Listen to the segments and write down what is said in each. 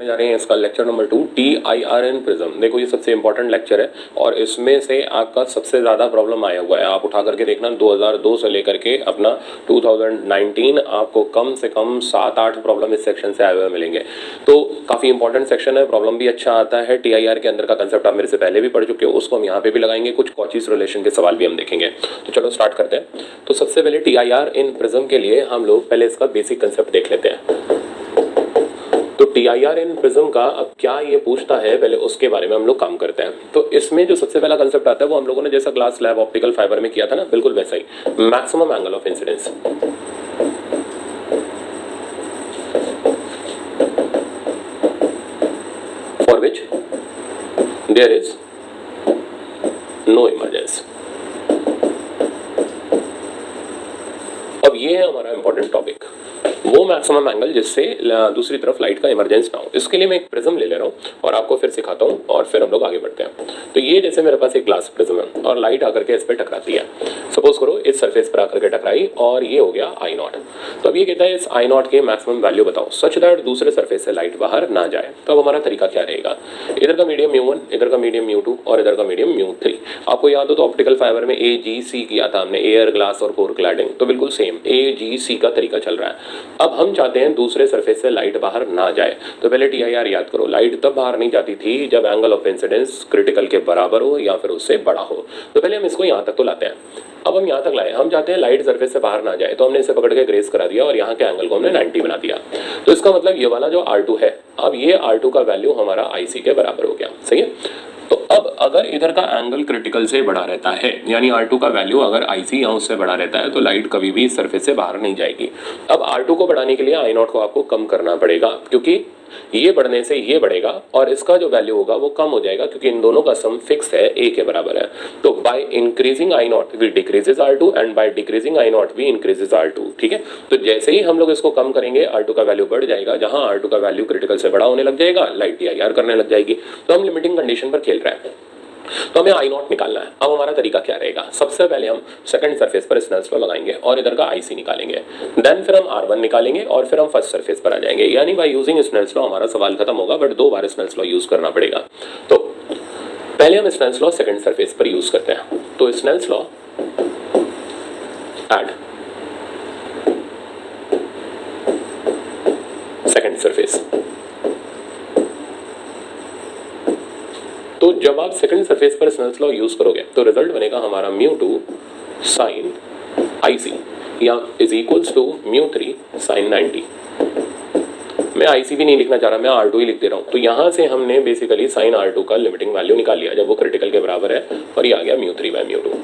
जा रहे हैं इसका लेक्चर नंबर 2 TIRN प्रिज्म। देखो ये सबसे इंपॉर्टेंट लेक्चर है और इसमें से आपका सबसे ज़्यादा प्रॉब्लम आया हुआ है। आप उठा करके देखना 2002 से लेकर के अपना 2019 आपको कम से कम 7-8 प्रॉब्लम इस सेक्शन से आए हुए मिलेंगे। तो काफ़ी इंपॉर्टेंट सेक्शन है, प्रॉब्लम भी अच्छा आता है। TIR के अंदर का कंसेप्ट आप मेरे से पहले भी पढ़ चुके हो, उसको हम यहाँ पे भी लगाएंगे। कुछ कॉचीज रिलेशन के सवाल भी हम देखेंगे। तो चलो स्टार्ट करते हैं। तो सबसे पहले TIR इन प्रिज्म के लिए हम लोग पहले इसका बेसिक कंसेप्ट देख लेते हैं। तो TIR इन प्रिज्म का अब क्या ये पूछता है, पहले उसके बारे में हम लोग काम करते हैं। तो इसमें जो सबसे पहला कंसेप्ट आता है वो हम लोगों ने जैसा ग्लास स्लैब ऑप्टिकल फाइबर में किया था ना, बिल्कुल वैसा ही, maximum angle of incidence. For which there is no emergence. अब ये है हमारा इंपॉर्टेंट टॉपिक, वो मैक्सिमम एंगल जिससे दूसरी तरफ लाइट का इमरजेंस ना हो। इसके लिए मैं एक प्रिज्म ले रहा हूँ और आपको फिर सिखाता हूँ और फिर हम लोग आगे बढ़ते हैं। तो ये जैसे मेरे पास एक ग्लास प्रिज्म है और लाइट आकर के इस पर टकराती है। सपोज करो इस सरफेस पर आकर के टकराई और ये हो गया I0। तो अब ये कहता है इस I0 के मैक्सिमम वैल्यू बताओ सच दैट दूसरे सरफेस से लाइट बाहर ना जाए। तो अब हमारा तरीका क्या रहेगा, इधर का मीडियम μ1, इधर का मीडियम μ2 और इधर का मीडियम μ3। आपको याद हो तो ऑप्टिकल फाइबर में AGC किया था हमने, एयर ग्लास और कोर क्लैडिंग। तो बिल्कुल सेम AGC का तरीका चल रहा है। अब हम चाहते हैं दूसरे सरफेस से लाइट बाहर ना जाए। तो पहले TIR याद करो, लाइट तब बाहर नहीं जाती थी जब एंगल ऑफ इंसिडेंस क्रिटिकल के बराबर हो या फिर उससे बड़ा हो। तो पहले हम इसको यहाँ तक तो लाते हैं। अब हम यहाँ तक लाए, हम चाहते हैं लाइट सरफेस से बाहर ना जाए, तो हमने इसे पकड़ के ग्रेस करा दिया और यहाँ के एंगल को हमने 90 बना दिया। तो इसका मतलब ये वाला जो R2 है, अब ये R2 का वैल्यू हमारा IC के बराबर हो गया। सही है। तो अब अगर इधर का एंगल क्रिटिकल से बड़ा रहता है, यानी R2 का वैल्यू अगर IC या उससे बड़ा रहता है, तो लाइट कभी भी सरफेस से बाहर नहीं जाएगी। अब R2 को बढ़ाने के लिए I0 को आपको कम करना पड़ेगा, क्योंकि ये बढ़ने से ये बढ़ेगा और इसका जो वैल्यू होगा वो कम हो जाएगा, क्योंकि इन दोनों का सम फिक्स है, A के बराबर है। तो by increasing I0 we decreases R2 and by decreasing I0 we increases R2। ठीक है। तो जैसे ही हम लोग इसको कम करेंगे R2 का वैल्यू बढ़ जाएगा, जहां R2 का वैल्यू क्रिटिकल से बड़ा होने लग जाएगा, लाइट TIR करने लग जाएगी। तो हम लिमिटिंग कंडीशन पर खेल रहे हैं। तो हमें I0 निकालना है। अब हमारा तरीका क्या रहेगा, सबसे पहले हम सेकंड सरफेस पर स्नेल्स लॉ लगाएंगे और इधर का IC निकालेंगे। देन फिर हम R1 निकालेंगे और फिर हम फर्स्ट सरफेस पर आ जाएंगे। यानी बाय यूजिंग स्नेल्स लॉ हमारा सवाल खत्म होगा, बट 2 बार स्नेल्स लॉ यूज करना पड़ेगा। तो पहले हम स्नेल्स लॉ सेकंड सरफेस पर यूज करते हैं। तो Snell's law at second surface. तो जब आप सेकंड सरफेस पर स्नेल्स लॉ यूज करोगे तो रिजल्ट बनेगा हमारा μ2 sin IC या इज इक्वल्स टू μ3 sin 90। मैं IC भी नहीं लिखना चाह रहा, मैं R2 ही लिख दे रहा हूँ। तो यहाँ से हमने बेसिकली sin R2 का लिमिटिंग वैल्यू निकाल लिया जब वो क्रिटिकल के बराबर है, और ये आ गया μ3/μ2।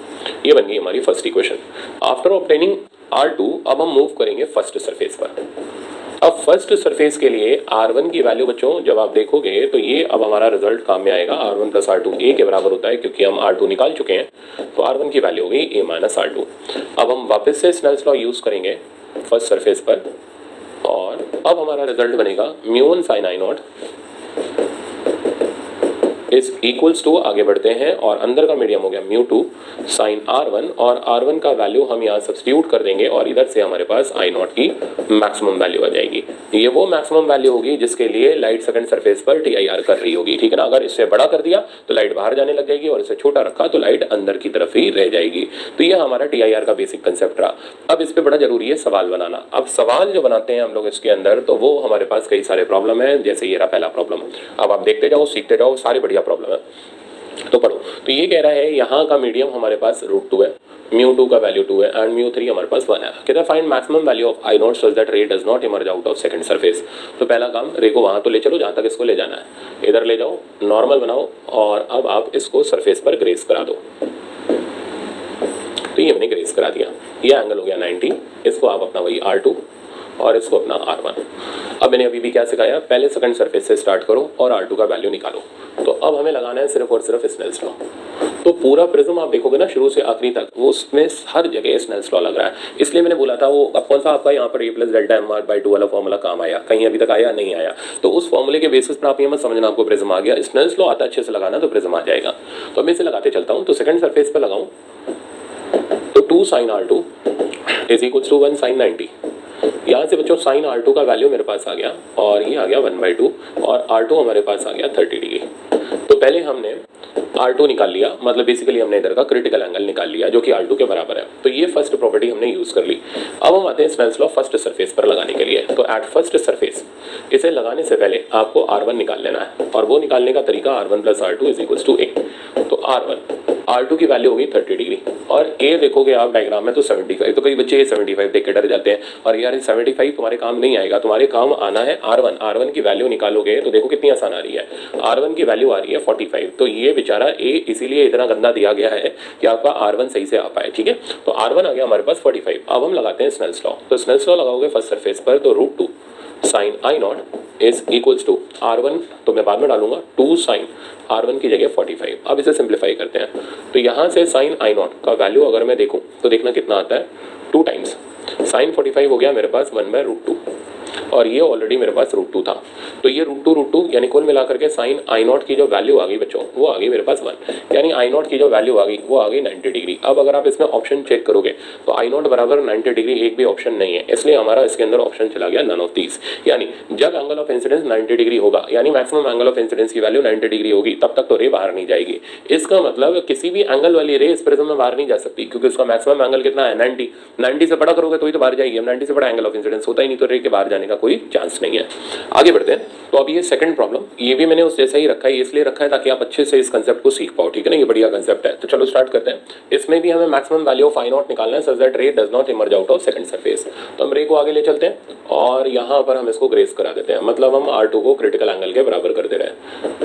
ये बन गई हमारी first equation. After obtaining R2 अब हम मूव करेंगे फर्स्ट सरफेस पर। अब फर्स्ट सरफेस के लिए R1 की वैल्यू बच्चों जब आप देखोगे तो ये अब हमारा रिजल्ट काम में आएगा। R1 + R2 A के बराबर होता है, क्योंकि हम R2 निकाल चुके हैं। तो R1 की वैल्यू होगी A - R2। अब हम वापस से स्नेल्स लॉ यूज करेंगे फर्स्ट सरफेस पर और अब हमारा रिजल्ट बनेगा μ1 sin I0 is equals to, आगे बढ़ते हैं और अंदर का मीडियम हो गया μ2 sin R1 और R1 का वैल्यू हम यहाँ सब्स्टिट्यूट कर देंगे और इधर से हमारे पास I0 की मैक्सिमम वैल्यू आ जाएगी। ये वो मैक्सिमम वैल्यू होगी जिसके लिए लाइट सेकंड सरफेस पर TIR कर रही होगी। ठीक है ना। अगर इससे बड़ा कर दिया तो लाइट बाहर जाने लग जाएगी और इसे छोटा रखा तो लाइट अंदर की तरफ ही रह जाएगी। तो ये हमारा TIR का बेसिक कंसेप्ट रहा। अब इस पर बड़ा जरूरी है सवाल बनाना। अब सवाल जो बनाते हैं हम लोग इसके अंदर, तो वो हमारे पास कई सारे प्रॉब्लम है। जैसे ये रहा पहला प्रॉब्लम। अब आप देखते जाओ, सीखते जाओ, सारी बढ़िया प्रॉब्लम है, तो पढ़ो। तो ये कह रहा है यहाँ का मीडियम हमारे पास √2 है, μ2 का वैल्यू 2 है एंड μ3 हमारे पास 1 है। कहता है find maximum value of I0 such that ray does not emerge out of second surface. तो पहला काम, रे को वहाँ तो ले चलो जहाँ तक इसको ले जाना है, इधर ले जाओ, नॉर्मल बनाओ और अब आप इसको सरफेस पर ग्रेस करा दो। तो ये मैंने ग्रेस करा दिया, ये एंगल हो गया 90। इसको आप अपना वही R2 और इसको अपना R1। अब मैंने अभी भी क्या सिखाया, पहले सेकंड सरफेस से स्टार्ट करो और R2 का वैल्यू निकालो। तो अब हमें लगाना है सिर्फ और सिर्फ स्नेल्स लॉ। तो पूरा प्रिज्म आप देखोगे ना शुरू से आखिरी तक, वो उसमें हर जगह स्नेल्स लॉ लग रहा है। इसलिए मैंने बोला था वो अब कौन सा आपका यहाँ पर A + Δ/2 वाला फॉर्मूला काम आया, कहीं अभी तक आया नहीं आया। तो उस फॉर्मूले के बेसिस पर आप ये मत समझना आपको प्रिज्म आ गया। स्नेल्स लॉ आता अच्छे से लगाना तो प्रिज्म आ जाएगा। तो मैं इसे लगाते चलता हूँ। तो सेकंड सरफेस पर लगाऊँ तो 2 sin R2 is equals to 1 sin 90। यहाँ से बच्चों साइन R2 का वैल्यू मेरे पास आ गया और ये आ गया 1/2 और R2 हमारे पास आ गया 30 डिग्री। तो पहले हमने R2 निकाल लिया, मतलब बेसिकली हमने इधर का क्रिटिकल एंगल निकाल लिया जो कि R2 के बराबर है। तो ये फर्स्ट प्रॉपर्टी हमने यूज़ कर ली। अब हम आते हैं स्नेल्स लॉ फर्स्ट सरफेस पर लगाने के लिए। तो एट फर्स्ट सरफेस इसे लगाने से पहले आपको R1 निकाल लेना है और वो निकालने का तरीका R1 + R2 = A। तो R2 की वैल्यू होगी 30 डिग्री और A देखोगे आप डायग्राम में तो 75। तो कई बच्चे ये 75 देख के डर जाते हैं और यार 75 तुम्हारे काम नहीं आएगा, तुम्हारे काम आना है R1 की वैल्यू निकालोगे तो देखो कितनी आसान आ रही है। R1 की वैल्यू आ रही है 45। तो ये बेचारा A इसीलिए इतना गंदा दिया गया है कि आपका R1 सही से आ पाए, ठीक है। तो R1 आ गया हमारे पास 45। अब हम लगाते हैं स्नेल्स लॉ। तो स्नेल्स लॉ लगाओगे फर्स्ट सरफेस पर तो √2 sin I0 = R1, तो मैं बाद में डालूंगा 2 sin R1 की जगह 45। अब इसे सिंप्लीफाई करते हैं। तो यहाँ से sin I0 का वैल्यू अगर मैं देखूँ तो देखना कितना आता है, 2 टाइम्स sin 45 हो गया मेरे पास 1/√2 और ये ऑलरेडी मेरे पास √2 था। तो ये √2 यानी कुल मिलाकर के sin I0 की जो वैल्यू आ गई बच्चों वो आ गई मेरे पास 1, यानी I0 की जो वैल्यू आ गई वो आ गई 90 डिग्री। अब अगर आप इसमें ऑप्शन चेक करोगे तो I0 बराबर 90 डिग्री एक भी ऑप्शन नहीं है, इसलिए हमारा इसके अंदर ऑप्शन चला गया नन ऑफ दीज। यानी जब एंगल ऑफ इंसिडेंस 90 डिग्री होगा, यानी मैक्सिमम एंगल ऑफ इंसिडेंस की वैल्यू 90 डिग्री होगी, तब तक तो रे बाहर नहीं जाएगी। इसका मतलब किसी भी एंगल वाली रे इस प्रिज्म में बाहर नहीं जा सकती क्योंकि उसका मैक्सिमम एंगल कितना है 90 से बड़ा करोगे तो ही तो बाहर जाएगी। 90 से बड़ा एंगल ऑफ इंसिडेंस होता ही नहीं तो रे के बाहर जाने का कोई चांस नहीं है। आगे बढ़ते हैं। तो अब ये सेकंड प्रॉब्लम, ये भी मैंने उस जैसा ही रखा है, इसलिए रखा है ताकि आप अच्छे से इस कंसेप्ट को सीख पाओ, ठीक है ना। ये बढ़िया कंसेप्ट है। तो चलो स्टार्ट करते हैं। इसमें भी हमें मैक्सिमम वैल्यू ऑफ I0 निकालना है सच that ray does not emerge out of second surface. तो हम रे को आगे ले चलते हैं और यहाँ पर हम इसको ग्रेस करा देते हैं, मतलब हम R2 को क्रिटिकल एंगल के बराबर कर दे रहे हैं।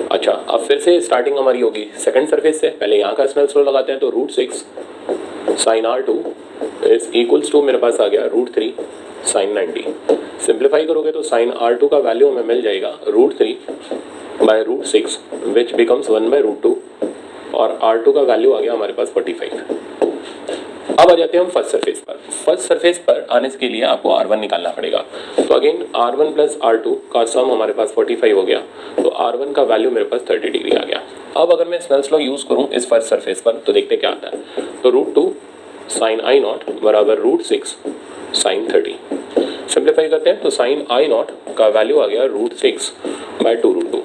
अच्छा, अब फिर से स्टार्टिंग हमारी होगी सेकंड सरफेस से। पहले यहाँ का स्नेल्स लॉ लगाते हैं। तो √6 sin R2 = मेरे पास आ गया √3 sin 90। सिंप्लीफाई करोगे तो sin R2 का वैल्यू हमें मिल जाएगा √3/√6 विच बिकम्स 1/√2 और R2 का वैल्यू आ गया हमारे पास 45। अब आ जाते हैं हम फर्स्ट सरफेस पर। फर्स्ट सरफेस पर आने के लिए आपको R1 निकालना पड़ेगा। तो अगेन R1 + R2 का सम हमारे पास 45 हो गया, तो R1 का वैल्यू मेरे पास 30 डिग्री आ गया। अब अगर मैं स्नेल्स लॉ यूज़ करूँ इस फर्स्ट सरफेस पर तो देखते क्या आता है। तो √2 sin I0 = √6 sin 30। सिंप्लीफाई करते हैं तो sin I0 का वैल्यू आ गया √6/2√2।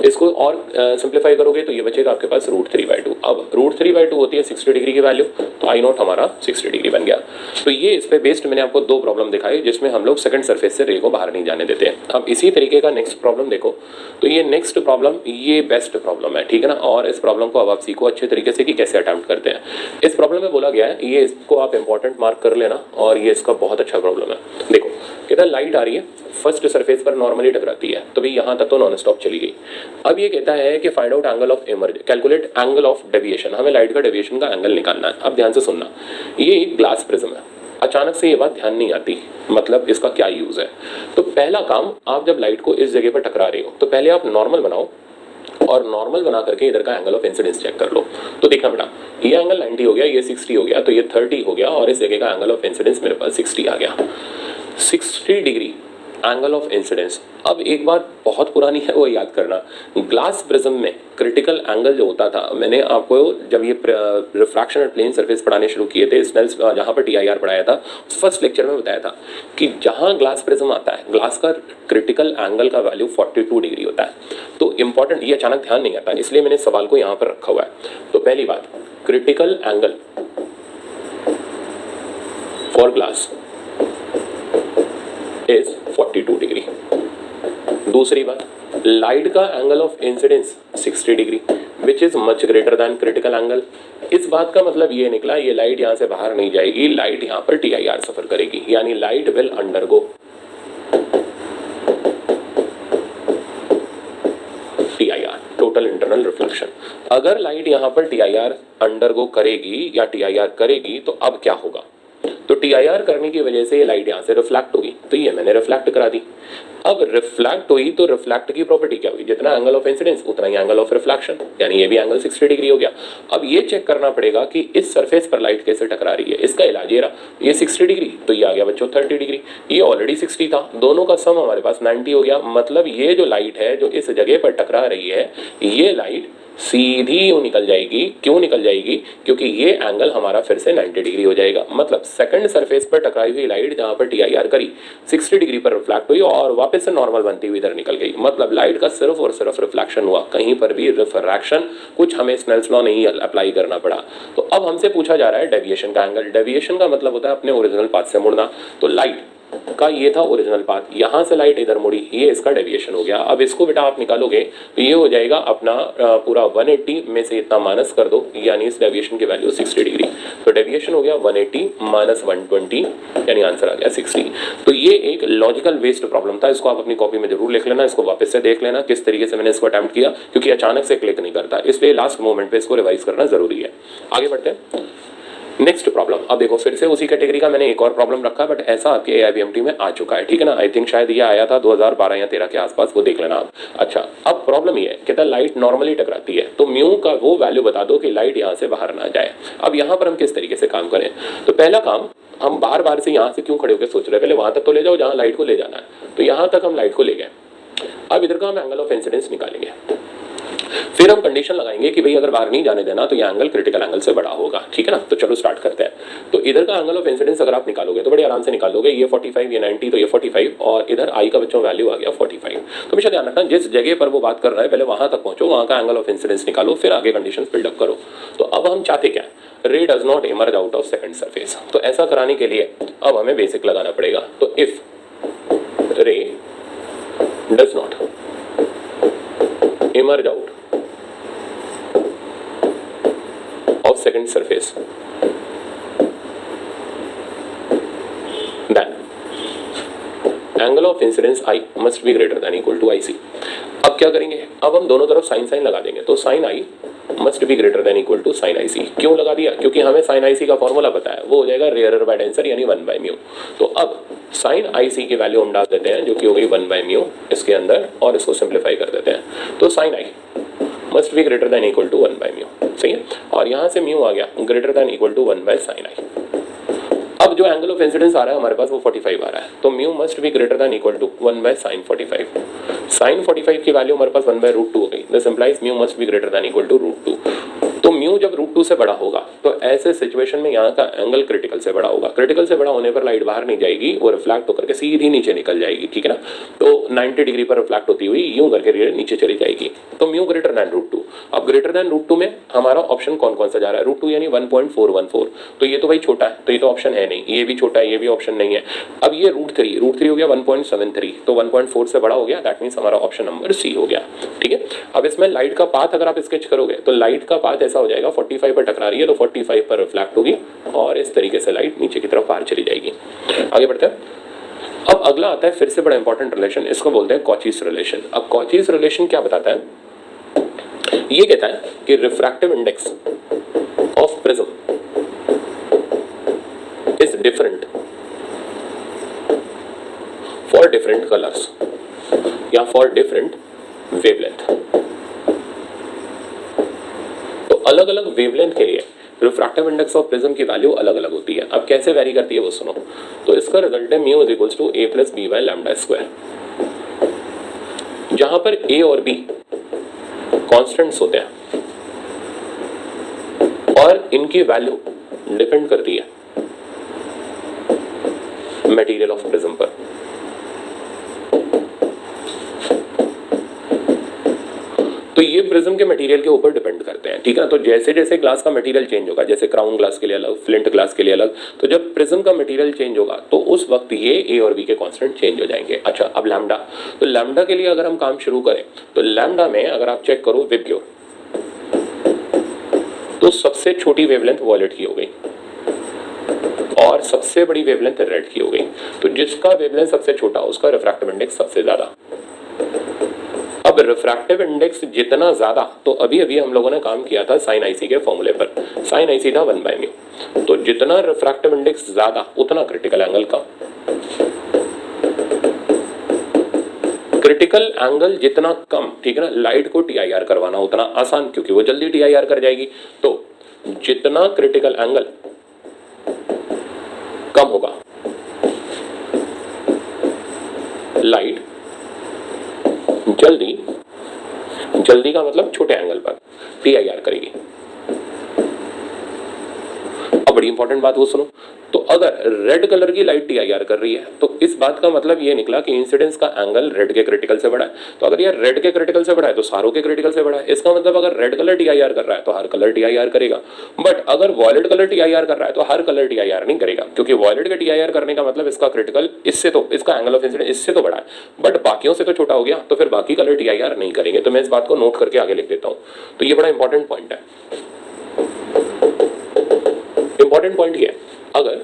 इसको और सिंप्लीफाई करोगे तो ये बचेगा आपके पास √3/2। अब √3/2 होती है 60 डिग्री की वैल्यू, तो I0 हमारा 60 डिग्री बन गया। तो ये इस पे बेस्ड मैंने आपको 2 प्रॉब्लम दिखाई जिसमें हम लोग सेकंड सरफेस से रे को बाहर नहीं जाने देते हैं। अब इसी तरीके का नेक्स्ट प्रॉब्लम देखो। तो ये नेक्स्ट प्रॉब्लम ये बेस्ट प्रॉब्लम है, ठीक है ना। और इस प्रॉब्लम को अब आप सीखो अच्छे तरीके से कि कैसे अटेम्प्ट करते हैं। इस प्रॉब्लम में बोला गया है, ये इसको आप इंपॉर्टेंट मार्क कर लेना और ये इसका बहुत अच्छा प्रॉब्लम है। देखो कहता है लाइट आ रही है फर्स्ट सरफेस पर नॉर्मली टकराती है, तो भाई यहाँ तक तो नॉन स्टॉप चली गई। अब ये कहता है कि find out angle of emergence, calculate angle of deviation. हमें लाइट का डेविएशन का एंगल निकालना है। अब ध्यान से सुनना, ये एक ग्लास प्रिज्म है। अचानक से ये बात ध्यान नहीं आती, मतलब इसका क्या यूज़ है। तो पहला काम, आप जब लाइट को इस जगह पर टकरा रही हो तो पहले आप नॉर्मल बनाओ और नॉर्मल बना करके इधर का एंगल ऑफ इंसिडेंस चेक कर लो। तो देखना बेटा, ये एंगल 90 हो गया, ये 60 हो गया, तो ये 30 हो गया और इस जगह का एंगल ऑफ इंसिडेंस मेरे पास 60 आ गया। 60 डिग्री एंगल ऑफ इंसिडेंस। अब एक बात बहुत पुरानी है वो याद करना, ग्लास प्रिज्म में क्रिटिकल एंगल जो होता था, मैंने आपको जब ये रिफ्रैक्शन एट प्लेन सरफेस पढ़ाने शुरू किए थे, स्नेल्स जहाँ पर TIR पढ़ाया था, फर्स्ट लेक्चर में बताया था कि जहाँ ग्लास प्रिज्म आता है, ग्लास का क्रिटिकल एंगल का वैल्यू 42 डिग्री होता है। तो इंपॉर्टेंट, ये अचानक ध्यान नहीं आता, इसलिए मैंने सवाल को यहाँ पर रखा हुआ है। तो पहली बात, critical angle for glass is 42 degree. दूसरी बात, लाइट का angle of incidence 60 degree which is much greater than critical angle. इस बात का मतलब ये निकला, ये लाइट यहाँ से बाहर नहीं जाएगी, लाइट यहाँ पर TIR सफर करेगी, यानी light will undergo TIR, total internal reflection. अगर लाइट यहाँ पर TIR अंडरगो करेगी या TIR करेगी तो अब क्या होगा। तो TIR करने की वजह से ये लाइट यहाँ से रिफ्लेक्ट होगी, तो ये मैंने रिफ्लेक्ट करा दी। अब रिफ्लेक्ट हुई तो रिफ्लेक्ट की प्रॉपर्टी क्या हुई, जितना एंगल ऑफ इंसिडेंस उतना ही एंगल ऑफ रिफ्लेक्शन, यानी ये भी एंगल 60 डिग्री हो गया। अब ये चेक करना पड़ेगा कि इस सरफेस पर लाइट कैसे टकरा रही है। इसका इलाज ये रहा, ये 60 डिग्री, तो ये आ गया बच्चों 30 डिग्री, ये ऑलरेडी 60 था, दोनों का सम हमारे पास 90 हो गया। मतलब ये जो लाइट है जो इस जगह पर टकरा रही है, ये लाइट सीधी यूं निकल जाएगी। क्यों निकल जाएगी? क्योंकि ये एंगल हमारा फिर से 90 डिग्री हो जाएगा। मतलब सेकंड सरफेस पर टकराई हुई लाइट जहां पर टीआईआर करी 60 डिग्री पर रिफ्लेक्ट हुई और वापस से नॉर्मल बनती हुई इधर निकल गई। मतलब लाइट का सिर्फ और सिर्फ रिफ्लेक्शन हुआ, कहीं पर भी रिफ्रैक्शन, कुछ हमें स्नेल्स लॉ नहीं अप्लाई करना पड़ा। तो अब हमसे पूछा जा रहा है डेविएशन का एंगल। डेविएशन का मतलब होता है अपने ओरिजिनल पाथ से मुड़ना। तो लाइट का ये था ओरिजिनल पाथ, यहां से लाइट इधर मुड़ी, ये इसका डेविएशन हो गया। अब इसको बेटा आप निकालोगे तो ये हो जाएगा अपना पूरा 180 में से इतना माइनस कर दो, यानी इस डेविएशन की वैल्यू 60 डिग्री। तो डेविएशन हो गया 180 माइनस 120, यानी आंसर आ गया 60। तो ये एक लॉजिकल बेस्ड प्रॉब्लम था, इसको आप अपनी कॉपी में जरूर लिख लेना, इसको वापस से देख लेना किस तरीके से मैंने इसको अटेम्प्ट किया, क्योंकि अचानक से क्लिक नहीं करता, इसलिए लास्ट मोमेंट पे इसको रिवाइज करना जरूरी है। आगे बढ़ते हैं नेक्स्ट प्रॉब्लम। अब देखो फिर से उसी कैटेगरी का मैंने एक और प्रॉब्लम रखा, बट ऐसा आपके एआईबीएमटी में आ चुका है, ठीक है ना। आई थिंक शायद ये आया था 2012 या 13 के आसपास, वो देख लेना आप। अच्छा, अब प्रॉब्लम ये है, कहता है लाइट नॉर्मली टकराती है, तो म्यू का वो वैल्यू बता दो कि लाइट यहाँ से बाहर ना जाए। अब यहाँ पर हम किस तरीके से काम करें? तो पहला काम, हम बार बार से यहाँ से क्यों खड़े होकर सोच रहे हैं, पहले वहां तक तो ले जाओ जहाँ लाइट को ले जाना है। तो यहाँ तक हम लाइट को ले गए। अब इधर का हम एंगल ऑफ इंसिडेंस निकालेंगे, फिर हम कंडीशन लगाएंगे कि भाई अगर बाहर नहीं जाने देना तो ये एंगल क्रिटिकल एंगल से बड़ा होगा, ठीक है ना। तो चलो स्टार्ट करते हैं। तो इधर का एंगल ऑफ इंसिडेंस अगर आप निकालोगे तो बड़े आराम से निकाल लोगे। ये 45, ये 90, तो ये 45 और इधर आई का बच्चों वैल्यू आ गया 45। तो हमेशा ध्यान रखना जिस जगह पर वो बात कर रहा है पहले वहां तक पहुंचो, वहां का एंगल ऑफ इंसिडेंस निकालो, फिर आगे कंडीशन बिल्डअप करो। तो अब हम चाहते क्या? रे does not emerge out of second surface. तो ऐसा कराने के लिए अब हमें बेसिक लगाना पड़ेगा। तो इफ रे does not emerge out of second surface, then angle of incidence I must be greater than equal to IC। अब क्या करेंगे? अब हम दोनों तरफ साइन साइन लगा देंगे। तो sine I must be greater than equal to sine IC। क्यों लगा दिया? क्योंकि हमें साइन IC का फॉर्मूला पता है, वो हो जाएगा रेयरर बाय डेंसर यानी 1/μ। तो अब साइन IC की वैल्यू हम डाल देते हैं जो कि हो गई 1/μ इसके अंदर, और इसको सिंप्लीफाई कर देते हैं। तो sine I must be greater than equal to 1/μ, सही है। और यहाँ से म्यू आ गया greater than equal to 1/sin I। अब जो एंगल ऑफ इंसिडेंस आ रहा है हमारे पास वो 45 आ रहा है, तो mu must be greater than equal to 1/sin 45। sin 45 की वैल्यू हमारे पास 1/√2 हो गई। This implies mu must be greater than equal to √2। तो म्यू जब √2 से बड़ा होगा तो ऐसे सिचुएशन में यहाँ का एंगल क्रिटिकल से बड़ा होगा। क्रिटिकल से बड़ा होने पर लाइट बाहर नहीं जाएगी, वो रिफ्लेक्ट होकर के सीधी नीचे निकल जाएगी, ठीक है ना। तो 90 डिग्री पर रिफ्लेक्ट होती हुई यूं करके नीचे चली जाएगी। तो म्यू ग्रेटर देन √2। अब ग्रेटर देन √2 में हमारा ऑप्शन कौन कौन सा जा रहा है? √2 यानी 1.414। तो ये तो भाई छोटा है, तो ये तो ऑप्शन है नहीं। ये भी छोटा है, ये भी ऑप्शन नहीं है। अब ये √3 हो गया 1.73, तो 1.4 से बड़ा हो गया, दैट मीन्स हमारा ऑप्शन नंबर सी हो गया, ठीक है। अब इसमें लाइट का पाथ अगर आप स्केच करोगे तो लाइट का पाथ ऐसा हो जाएगा, 45 पर टकरा रही है तो 45 पर रिफ्लेक्ट होगी और इस तरीके से लाइट नीचे की तरफ बाहर चली जाएगी। आगे बढ़ते हैं। अब अगला आता है फिर से बड़ा इंपॉर्टेंट रिलेशन, इसको बोलते हैं कॉचीज रिलेशन। अब कॉचीज रिलेशन क्या बताता है? ये कहता है कि refractive index of prism is different for different colours या फॉर डिफरेंट वेवलेंथ। तो अलग अलग वेवलेंथ के लिए रिफ्रैक्टिव इंडेक्स ऑफ प्रिज्म की वैल्यू अलग अलग होती है। अब कैसे वेरी करती है वो सुनो। तो इसका रिजल्ट है mu is equals to a plus B by lambda square, जहां पर a और b कांस्टेंट्स होते हैं और इनकी वैल्यू डिपेंड करती है मटेरियल ऑफ प्रिज्म पर। तो ये प्रिज्म के मटेरियल के ऊपर डिपेंड करते हैं, ठीक है ना। तो जैसे जैसे ग्लास का मटेरियल चेंज होगा, जैसे क्राउन ग्लास के लिए अलग, फ्लिंट ग्लास के लिए अलग, तो जब प्रिज्म का मटेरियल चेंज होगा तो उस वक्त ये a और b के कांस्टेंट चेंज हो जाएंगे। अच्छा, अब लैम्डा, तो लैम्डा के लिए अगर हम काम शुरू करें तो लैम्डा में अगर आप चेक करो विबग्योर, तो सबसे छोटी वेवलेंथ वॉयलेट की हो गई और सबसे बड़ी वेवलेंथ रेड की हो गई। तो जिसका वेवलेंथ सबसे छोटा उसका रिफ्रैक्टिव इंडेक्स सबसे ज्यादा। अब रिफ्रैक्टिव इंडेक्स जितना ज्यादा, तो अभी अभी हम लोगों ने काम किया था साइन IC के फॉर्मूले पर, साइन IC था 1/μ। तो जितना रिफ्रैक्टिव इंडेक्स ज्यादा उतना क्रिटिकल एंगल कम। क्रिटिकल एंगल जितना कम, ठीक है ना, लाइट को TIR करवाना उतना आसान, क्योंकि वो जल्दी TIR कर जाएगी। तो जितना क्रिटिकल एंगल कम होगा जल्दी का मतलब छोटे एंगल पर TIR करेगी। अब बड़ी इंपॉर्टेंट बात वो सुनो, तो अगर रेड कलर की लाइट TIR कर रही है तो इस बात का मतलब ये निकला कि इंसिडेंस का एंगल रेड के क्रिटिकल से बड़ा है। तो अगर ये रेड के क्रिटिकल से बड़ा है तो सारों के क्रिटिकल से बड़ा है। इसका मतलब अगर रेड कलर TIR कर रहा है तो हर कलर TIR करेगा, बट अगर वॉयलेट कलर TIR कर रहा है तो हर कलर TIR नहीं करेगा, क्योंकि वॉयलेट के TIR करने का मतलब इसका क्रिटिकल इससे तो इसका एंगल ऑफ इंसिडेंस इससे तो बड़ा है, बट बाकियों से तो छोटा हो गया, तो फिर बाकी कलर TIR नहीं करेंगे। तो मैं इस बात को नोट करके आगे लिख देता हूं। तो ये बड़ा इंपॉर्टेंट पॉइंट है। इंपॉर्टेंट पॉइंट ये है, अगर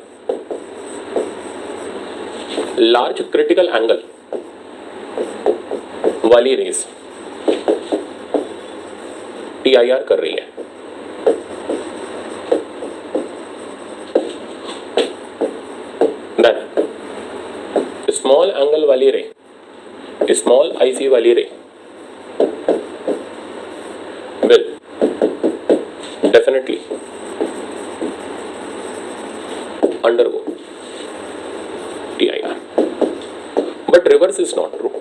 लार्ज क्रिटिकल एंगल वाली रेस TIR कर रही है, देन स्मॉल एंगल वाली रे, स्मॉल IC वाली रे will definitely undergo TIR, but reverse is not true.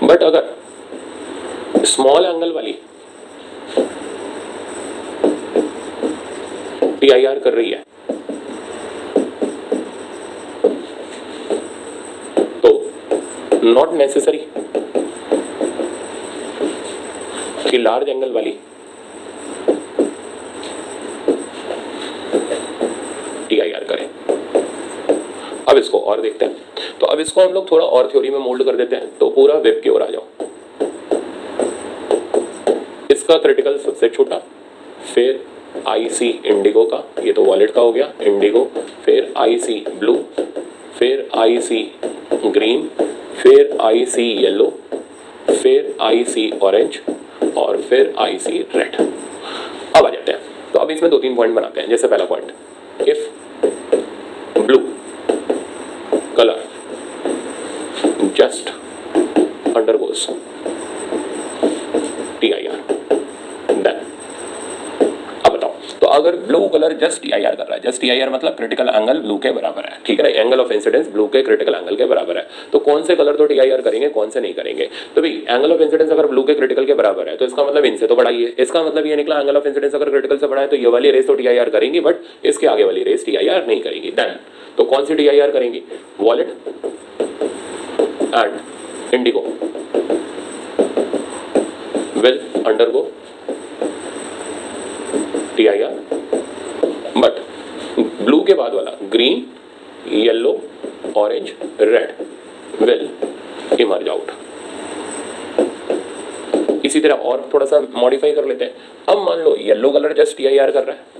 But अगर स्मॉल एंगल वाली TIR कर रही है तो नॉट नेसेसरी कि लार्ज एंगल वाली TIR करें। अब इसको और देखते हैं, तो अब इसको हम लोग थोड़ा और थ्योरी में मोल्ड कर देते हैं। तो पूरा वेब की ओर आ जाओ। इसका क्रिटिकल सबसे छोटा, फिर IC इंडिगो का, ये तो वॉलेट का हो गया इंडिगो, फिर IC ब्लू, फिर IC ग्रीन, फिर IC येलो, फिर IC ऑरेंज और फिर IC रेड। अब आ जाते हैं, तो अब इसमें 2-3 पॉइंट बनाते हैं। जैसे पहला point, if blue color just undergoes TIR, then अब बताओ, तो अगर ब्लू कलर जस्ट TIR कर रहा है, जस्ट TIR मतलब क्रिटिकल एंगल ब्लू के बराबर है, ठीक है, एंगल ऑफ इंसिडेंस ब्लू के क्रिटिकल एंगल के बराबर है, तो कौन से कलर तो TIR करेंगे, कौन से नहीं करेंगे। तो भाई एंगल ऑफ इंसिडेंस अगर ब्लू के क्रिटिकल के बराबर है तो इसका मतलब इनसे तो बड़ा ही है। इसका मतलब ये निकला एंगल ऑफ इंसिडेंस अगर क्रिटिकल से बड़ा है तो ये वाली रेस तो TIR करेंगी, बट इसके आगे वाली रेस TIR नहीं करेगी। देन तो कौन सी TIR करेंगी, wallet and Indigo will undergo TIR, but blue के बाद वाला green, yellow, orange, red will emerge out. इसी तरह और थोड़ा सा मॉडिफाई कर लेते हैं। अब मान लो येलो कलर जस्ट TIR कर रहा है,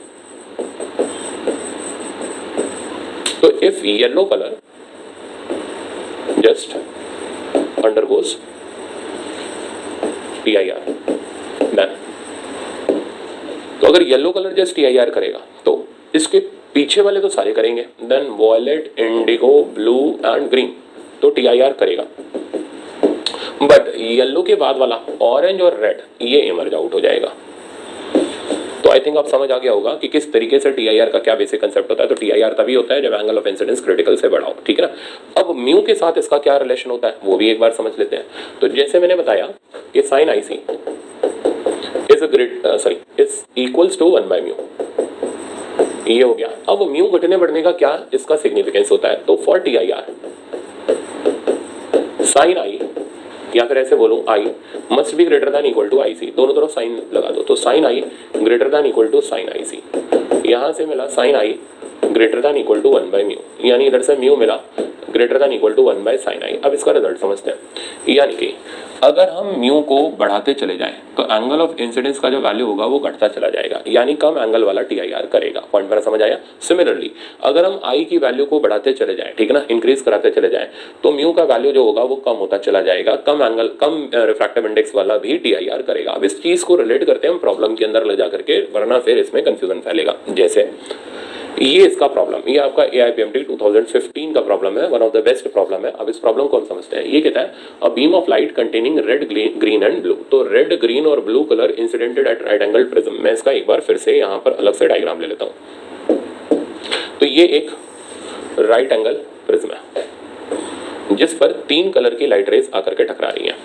तो if yellow colour just undergoes TIR, then तो अगर येलो कलर जस्ट TIR करेगा तो इसके पीछे वाले तो सारे करेंगे। Then violet, indigo, blue and green तो TIR करेगा, बट येलो के बाद वाला ऑरेंज और रेड ये इमर्ज आउट हो जाएगा। तो आई थिंक आप समझ आ गया होगा कि किस तरीके से TIR का क्या बेसिक कंसेप्ट होता है। तो TIR तभी होता है जब एंगल ऑफ इंसिडेंस क्रिटिकल से बड़ा हो, ठीक है ना। अब म्यू के साथ इसका क्या रिलेशन होता है वो भी एक बार समझ लेते हैं। तो जैसे मैंने बताया कि sine IC is equals to 1 by mu, ये हो गया। अब म्यू घटने बढ़ने का क्या इसका सिग्निफिकेंस होता है, तो फॉर TIR साइन I, या फिर ऐसे बोलूं I must be greater than equal to IC, दोनों तरफ साइन लगा दो, तो sine I greater than equal to sine IC। यहां से मिला sine I greater than equal to 1 by mu, यानी इधर से म्यू मिला greater than equal to 1 by sine I। अब इसका रिजल्ट समझते हैं, यानी कि अगर हम म्यू को बढ़ाते चले जाएं तो एंगल ऑफ इंसिडेंस का जो वैल्यू होगा वो घटता चला जाएगा, यानी कम एंगल वाला TIR करेगा। पॉइंट मेरा समझ आया। सिमिलरली अगर हम I की वैल्यू को बढ़ाते चले जाएं, ठीक है ना, इंक्रीज कराते चले जाएं, तो म्यू का वैल्यू जो होगा वो कम होता चला जाएगा, कम एंगल कम रिफ्रैक्टिव इंडेक्स वाला भी TIR करेगा। अब इस चीज को रिलेट करते हैं हम प्रॉब्लम के अंदर ले जा करके, वरना फिर इसमें कंफ्यूजन फैलेगा। जैसे ये इसका प्रॉब्लम, ये आपका AIPMT 2015 का प्रॉब्लम है, one of the best problem है। अब इस प्रॉब्लम को हम समझते हैं। ये कहता है a beam of light containing red, green and blue. तो रेड, ग्रीन और blue colour incidented at right angle prism. मैं इसका एक बार फिर से यहाँ पर अलग से डायग्राम ले लेता हूँ। तो ये एक राइट एंगल प्रिज्म है, जिस पर 3 कलर की लाइट रेज आकर के टकरा रही हैं,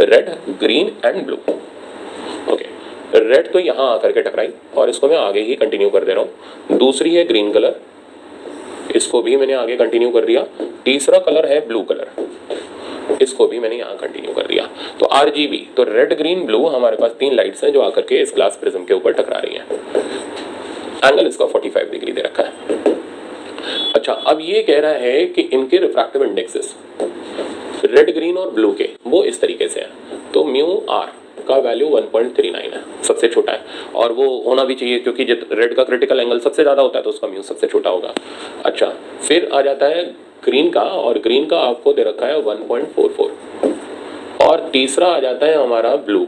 red, green and blue. Okay, red तो यहाँ आकर के टकराई और इसको मैं आगे ही कंटिन्यू कर दे रहा हूँ। दूसरी है ग्रीन कलर, इसको भी मैंने आगे कंटिन्यू कर दिया। तीसरा कलर है ब्लू कलर, इसको भी मैंने यहाँ कंटिन्यू कर दिया। तो RGB, तो रेड ग्रीन ब्लू हमारे पास 3 लाइट्स हैं जो आकर के इस ग्लास प्रिज्म के ऊपर टकरा रही हैं। एंगल इसका 45 डिग्री दे रखा है। अच्छा, अब ये कह रहा है कि इनके रिफ्रैक्टिव इंडेक्सेस रेड ग्रीन और ब्लू के वो इस तरीके से हैं। तो म्यू आर का वैल्यू 1.39 है, सबसे छोटा है, और वो होना भी चाहिए क्योंकि रेड का क्रिटिकल एंगल सबसे ज़्यादा होता है तो उसका म्यू सबसे छोटा होगा। अच्छा, फिर आ जाता है ग्रीन का, और ग्रीन का आपको दे रखा है 1.44, और तीसरा आ जाता है हमारा ब्लू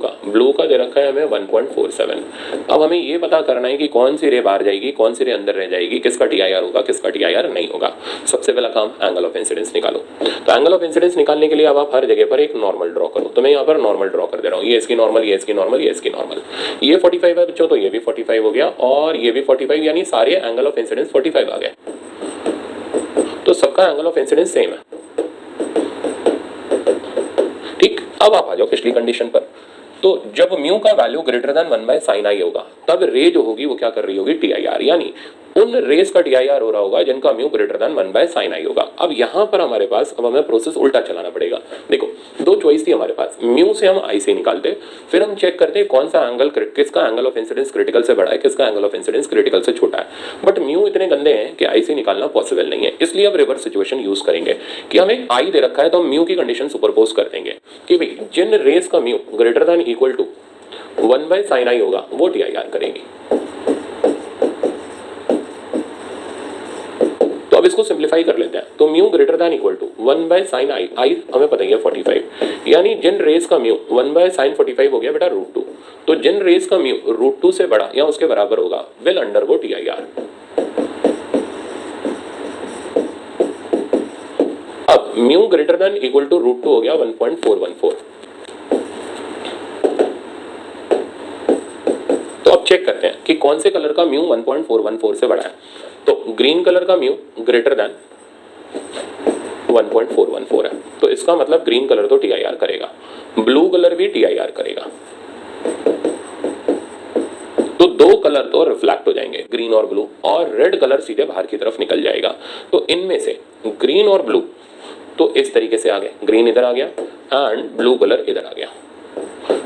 का दे रखा है हमें 1.47। अब हमें ये पता करना है कि कौन सी रे बाहर जाएगी, कौन सी रे अंदर रह जाएगी, किसका TIR होगा, किसका TIR नहीं होगा। सबसे पहला काम एंगल ऑफ इंसिडेंस निकालो। तो एंगल ऑफ इंसिडेंस निकालने के लिए अब आप हर जगह पर एक नॉर्मल ड्रॉ करो। तो मैं यहाँ पर नॉर्मल ड्रॉ कर दे रहा हूँ, ये इसकी नॉर्मल, ये इसकी नॉर्मल, ये इसकी नॉर्मल। ये 45 है बच्चों, तो ये भी 45 हो गया और ये भी 45, यानी सारे एंगल ऑफ इंसिडेंस 45 आ गए। तो सबका एंगल ऑफ इंसिडेंस सेम है। ठीक, अब आप आ जाओ पिछली कंडीशन पर। तो जब म्यू का value greater than 1/sin i होगा, तब रे जो होगी वो क्या कर रही होगी, TIR, यानी उन रेस का TIR हो रहा होगा जिनका mu greater then 1/sin i होगा। अब यहाँ पर हमारे पास अब हमें प्रोसेस उल्टा चलाना पड़ेगा। देखो, दो चॉइस थी हमारे पास, म्यू से हम आई से निकालते, फिर हम चेक करते कौन सा एंगल, किसका एंगल ऑफ इंसिडेंस क्रिटिकल से बड़ा है, किसका एंगल ऑफ इंसिडेंस क्रिटिकल से छोटा है। बट म्यू इतने गंदे हैं कि आई से निकालना पॉसिबल नहीं है, इसलिए अब रिवर्स सिचुएशन यूज करेंगे कि हमें आई दे रखा है तो हम म्यू की कंडीशन सुपरपोज कर देंगे कि भाई जिन रेस का mu greater than equal to 1/sin i होगा वो TIR करेगी। तो अब इसको सिंप्लीफाई कर लेते हैं। तो mu greater than equal to 1/sin i, I हमें पता ही है 45, यानी जिन रेस का म्यू 1/sin 45 हो गया बेटा √2, तो जिन रेस का म्यू √2 से बड़ा या उसके बराबर होगा विल अंडरगो TIR। अब mu greater than equal to √2 हो गया 1.414। तो अब चेक करते हैं कि कौन से कलर का म्यू 1.414 से बड़ा है। तो ग्रीन कलर का म्यू ग्रेटर देन 1.414 है, तो इसका मतलब ग्रीन कलर तो TIR करेगा, ब्लू कलर भी TIR करेगा। तो दो कलर तो रिफ्लेक्ट हो जाएंगे, ग्रीन और ब्लू, और रेड कलर सीधे बाहर की तरफ निकल जाएगा। तो इनमें से ग्रीन और ब्लू तो इस तरीके से आ गए, ग्रीन इधर आ गया एंड ब्लू कलर इधर आ गया।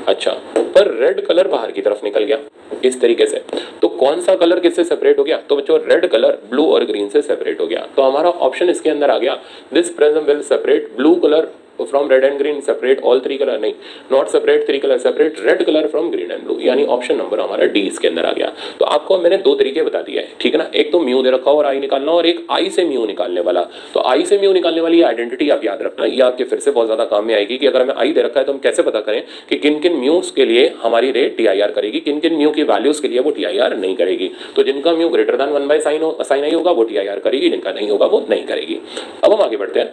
अच्छा, पर रेड कलर बाहर की तरफ निकल गया इस तरीके से। तो कौन सा कलर किससे सेपरेट हो गया, तो बच्चों रेड कलर ब्लू और ग्रीन से सेपरेट हो गया। तो हमारा ऑप्शन इसके अंदर आ गया, this prism will separate blue colour from red and green, separate all 3 colour, नहीं, not separate 3 colour, separate red colour from green and blue, यानी ऑप्शन नंबर हमारा डी इसके अंदर आ गया। तो आपको मैंने 2 तरीके बता दिए हैं, ठीक है ना, एक तो म्यू दे रखा और आई निकालना, और एक आई से म्यू निकालने वाला। तो आई से म्यू निकालने वाली आइडेंटिटी आप याद रखना, ये आपके फिर से बहुत ज्यादा काम में आएगी कि अगर हमें आई दे रखा है तो हम कैसे पता करें कि किन किन म्यूज के लिए हमारी रेट TIR करेगी, किन किन म्यू की वैल्यूज के लिए वो TIR नहीं करेगी। तो जिनका mu greater then 1/sin i होगा वो TIR करेगी, जिनका नहीं होगा वो नहीं करेगी। अब हम आगे बढ़ते हैं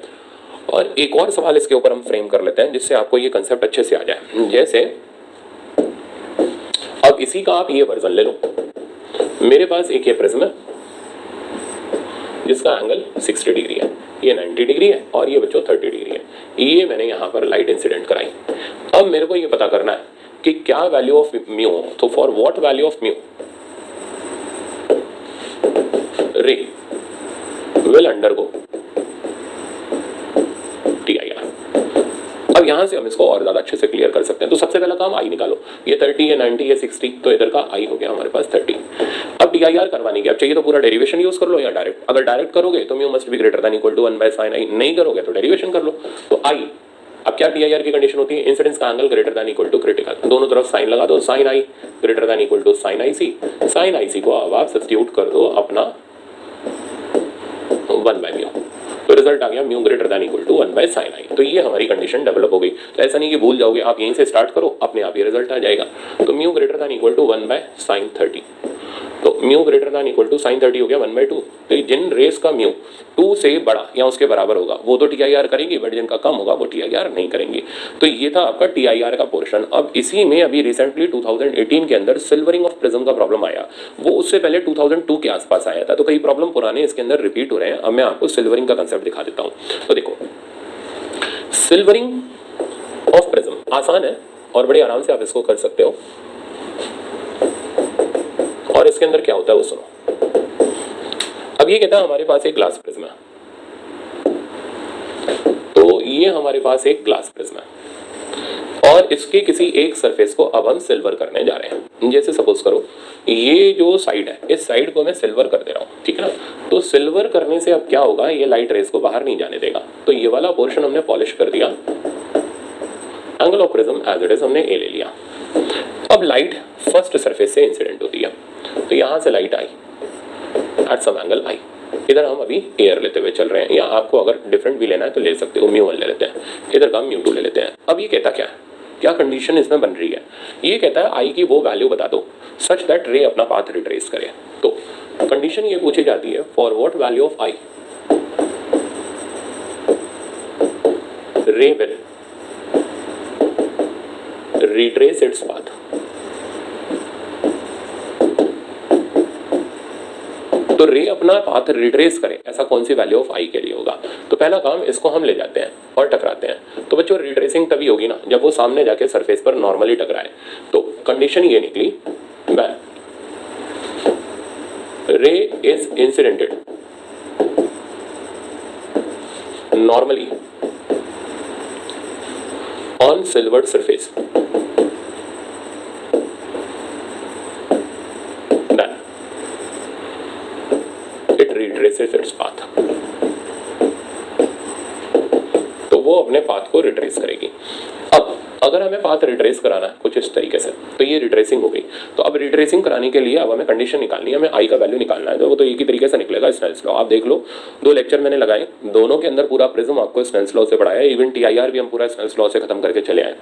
और एक और सवाल इसके ऊपर हम फ्रेम कर लेते हैं जिससे आपको ये कंसेप्ट अच्छे से आ जाए। जैसे अब इसी का आप ये वर्जन ले लो, मेरे पास एक ये प्रिज्म है जिसका एंगल 60 डिग्री है, ये 90 डिग्री है और ये बच्चों 30 डिग्री है। ये मैंने यहाँ पर लाइट इंसिडेंट कराई। अब मेरे को ये पता करना है कि क्या वैल्यू ऑफ म्यू, तो for what value of mu रे विल अंडरगो TIR। अब यहां से हम इसको और ज्यादा अच्छे से क्लियर कर सकते हैं। तो सबसे पहला काम आई निकालो, ये 30 है, 90 है, 60, तो इधर का आई हो गया हमारे पास 30। अब TIR करवानी है, अब चाहिए तो पूरा डेरिवेशन यूज कर लो या डायरेक्ट। अगर डायरेक्ट करोगे तो mu must be greater than equal to 1/sin i, नहीं करोगे तो डेरिवेशन कर लो। तो आई, अब क्या TIR की कंडीशन होती है, इंसिडेंस का angle greater than equal to critical, दोनों तरफ साइन लगा दो, sin i greater than equal to sin ic, sin ic को अब आप सब्स्टिट्यूट कर दो अपना 1/म्यू, तो रिजल्ट आ गया mu greater than equal to 1/sin i। तो ये हमारी कंडीशन डेवलप हो गई। तो ऐसा नहीं कि भूल जाओगे, आप यहीं से स्टार्ट करो, अपने आप ये रिजल्ट आ जाएगा। तो mu greater than equal to 1/sin 30, तो mu greater than equal to sin 30 हो गया 1/2। तो जिन रेस का म्यू 2 से बड़ा या उसके बराबर होगा वो तो TIR करेंगी, बट जिनका कम होगा वो TIR नहीं करेंगी। तो ये था आपका TIR का पोर्शन। अब इसी में अभी रिसेंटली 2018 के अंदर सिल्वरिंग ऑफ प्रिज्म का प्रॉब्लम आया, वो उससे पहले 2002 के आसपास आया था। तो कई प्रॉब्लम पुराने इसके अंदर रिपीट हो रहे हैं। अब मैं आपको सिल्वरिंग का कंसेप्ट दिखा देता हूँ। तो देखो, सिल्वरिंग ऑफ प्रिज्म आसान है और बड़े आराम से आप इसको कर सकते हो। और इसके अंदर क्या होता है वो सुनो। अब ये कहता है हमारे पास एक ग्लास प्रिज्म है, तो ये हमारे पास एक ग्लास प्रिज्म है और इसके किसी एक सरफेस को अब हम सिल्वर करने जा रहे हैं। जैसे सपोज करो ये जो साइड है, इस साइड को मैं सिल्वर कर दे रहा हूँ, ठीक है ना। तो सिल्वर करने से अब क्या होगा, ये लाइट रेज को बाहर नहीं जाने देगा। तो ये वाला पोर्शन हमने पॉलिश कर दिया, angle of prism as it is हमने ए ले लिया। अब लाइट फर्स्ट सरफेस से इंसिडेंट होती है, तो यहाँ से लाइट आई एट सम एंगल आई। इधर हम अभी एयर लेते हुए चल रहे हैं, या आपको अगर डिफरेंट भी लेना है तो ले सकते हो, μ1 ले लेते हैं, इधर का μ2 ले लेते हैं। अब ये कहता क्या है, क्या कंडीशन इसमें बन रही है, ये कहता है आई की वो वैल्यू बता दो सच दैट रे अपना पाथ रिट्रेस करे। तो कंडीशन ये पूछी जाती है फॉर व्हाट वैल्यू ऑफ आई रे विल रिट्रेस इट्स पाथ। तो रे अपना पाथ रिट्रेस करे, ऐसा कौन सी वैल्यू ऑफ आई के लिए होगा। तो पहला काम, इसको हम ले जाते हैं और टकराते हैं। तो बच्चों रिट्रेसिंग तभी होगी ना जब वो सामने जाके सरफेस पर नॉर्मली टकराए। तो कंडीशन ये निकली, ray is incidented normally on silvered surface, retraces its path. तो वो अपने पाथ को रिट्रेस करेगी। अब अगर हमें पाथ रिट्रेस कराना है कुछ इस तरीके से, तो ये रिट्रेसिंग हो गई। तो अब रिट्रेसिंग कराने के लिए अब हमें कंडीशन निकालनी है, हमें आई का वैल्यू निकालना है। तो वो तो एक ही तरीके से निकलेगा, स्नेल्स लॉ। आप देख लो 2 लेक्चर मैंने लगाए, दोनों के अंदर पूरा प्रिज्म आपको स्नेल्स लॉ से पढ़ाया, इवन TIR भी हम पूरा स्नेल्स लॉ से खत्म करके चले आए।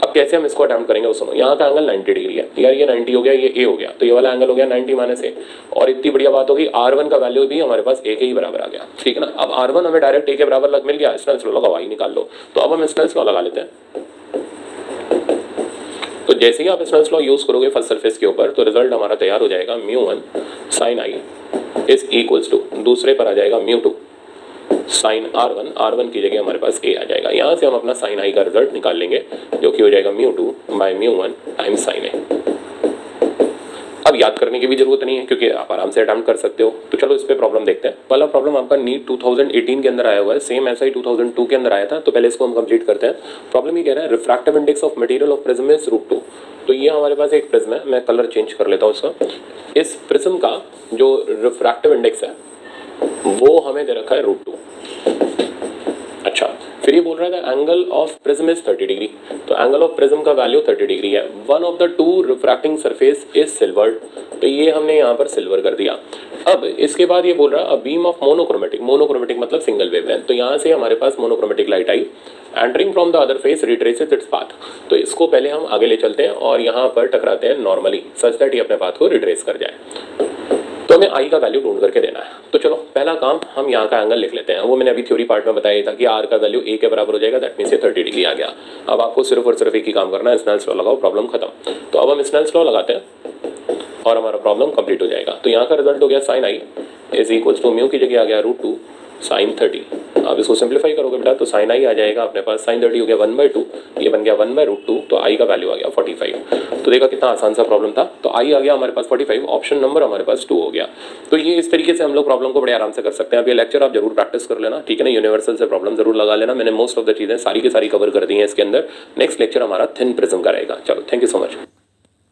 अब कैसे हम इसको अटेम्प्ट करेंगे वो सुनो। यहाँ का एंगल 90 डिग्री है, यार ये 90 हो गया, ये A हो गया, तो ये वाला एंगल हो गया 90 माइनस A। और इतनी बढ़िया बात होगी, R1 का वैल्यू भी हमारे पास A के ही बराबर आ गया, ठीक है ना। अब R1 हमें डायरेक्ट A के बराबर मिल गया, स्नेल्स लॉ लगाओ, आई निकाल लो। तो अब हम स्नेल्स लॉ लगा लेते हैं। तो जैसे ही आप स्नेल्स लॉ यूज करोगे फर्स्ट सरफेस के ऊपर, तो रिजल्ट हमारा तैयार हो जाएगा, μ1 sin i is equals to, दूसरे पर आ जाएगा μ2 sin R1, R1 की जगह हमारे पास A आ जाएगा। यहाँ से हम अपना sin i का रिजल्ट निकाल लेंगे, जो कि हो जाएगा μ2 बाई μ1 टाइम्स sin a। अब याद करने की भी जरूरत नहीं है क्योंकि आप आराम से अटेम्प्ट कर सकते हो। तो चलो इस पे प्रॉब्लम देखते हैं। पहला प्रॉब्लम आपका नीट 2018 के अंदर आया हुआ है, सेम ऐसा ही 2002 के अंदर आया था। तो पहले इसको हम कंप्लीट करते हैं। प्रॉब्लम ये कह रहा है refractive index of material of prism is √2। तो ये हमारे पास एक प्रिज्म है, मैं कलर चेंज कर लेता हूँ इसका। इस प्रिज्म का जो रिफ्रैक्टिव इंडेक्स है वो हमें दे रखा है √2। अच्छा, फिर ये बोल रहा था angle of prism is 30 degree. तो एंगल ऑफ प्रिज्म का वैल्यू 30 डिग्री है। One of the 2 refracting surface is silvered. तो ये हमने यहाँ पर सिल्वर कर दिया। अब इसके बाद ये बोल रहा है a beam of monochromatic, monochromatic मतलब सिंगल वेवलेंथ। तो यहाँ से हमारे पास मोनोक्रोमेटिक लाइट आई, entering from the other face retraces its path. तो इसको पहले हम आगे ले चलते हैं और यहाँ पर टकराते हैं नॉर्मली, सच दैट ये अपने पाथ को रिट्रेस कर जाए। तो हमें आई का वैल्यू ढूंढ करके देना है। तो चलो पहला काम, हम यहाँ का एंगल लिख लेते हैं। वो मैंने अभी थ्योरी पार्ट में बताया था कि आर का वैल्यू A के बराबर हो जाएगा, दैट मीन्स ये 30 डिग्री आ गया। अब आपको सिर्फ और सिर्फ एक ही काम करना है, स्नेल्स लॉ लगाओ, प्रॉब्लम खत्म। तो अब हम स्नेल्स लॉ लगाते हैं और हमारा प्रॉब्लम कंप्लीट हो जाएगा। तो यहाँ का रिजल्ट हो गया sin i is equals to mu की जगह आ गया √2 sin 30। अब इसको सिंप्लीफाई करोगे बेटा तो sin i आ जाएगा अपने पास, sin 30 हो गया 1/2, ये बन गया 1/√2। तो i का वैल्यू आ गया 45। तो देखा कितना आसान सा प्रॉब्लम था। तो i आ गया हमारे पास 45, ऑप्शन नंबर हमारे पास 2 हो गया। तो ये इस तरीके से हम लोग प्रॉब्लम को बड़े आराम से कर सकते हैं। अब ये लेक्चर आप जरूर प्रैक्टिस कर लेना, ठीक है ना। यूनिवर्सल से प्रॉब्लम जरूर लगा लेना। मैंने मोस्ट ऑफ द चीज़ें सारी की सारी कवर कर दी हैं इसके अंदर। नेक्स्ट लेक्चर हमारा थिन प्रिज्म का रहेगा। चलो, थैंक यू सो मच।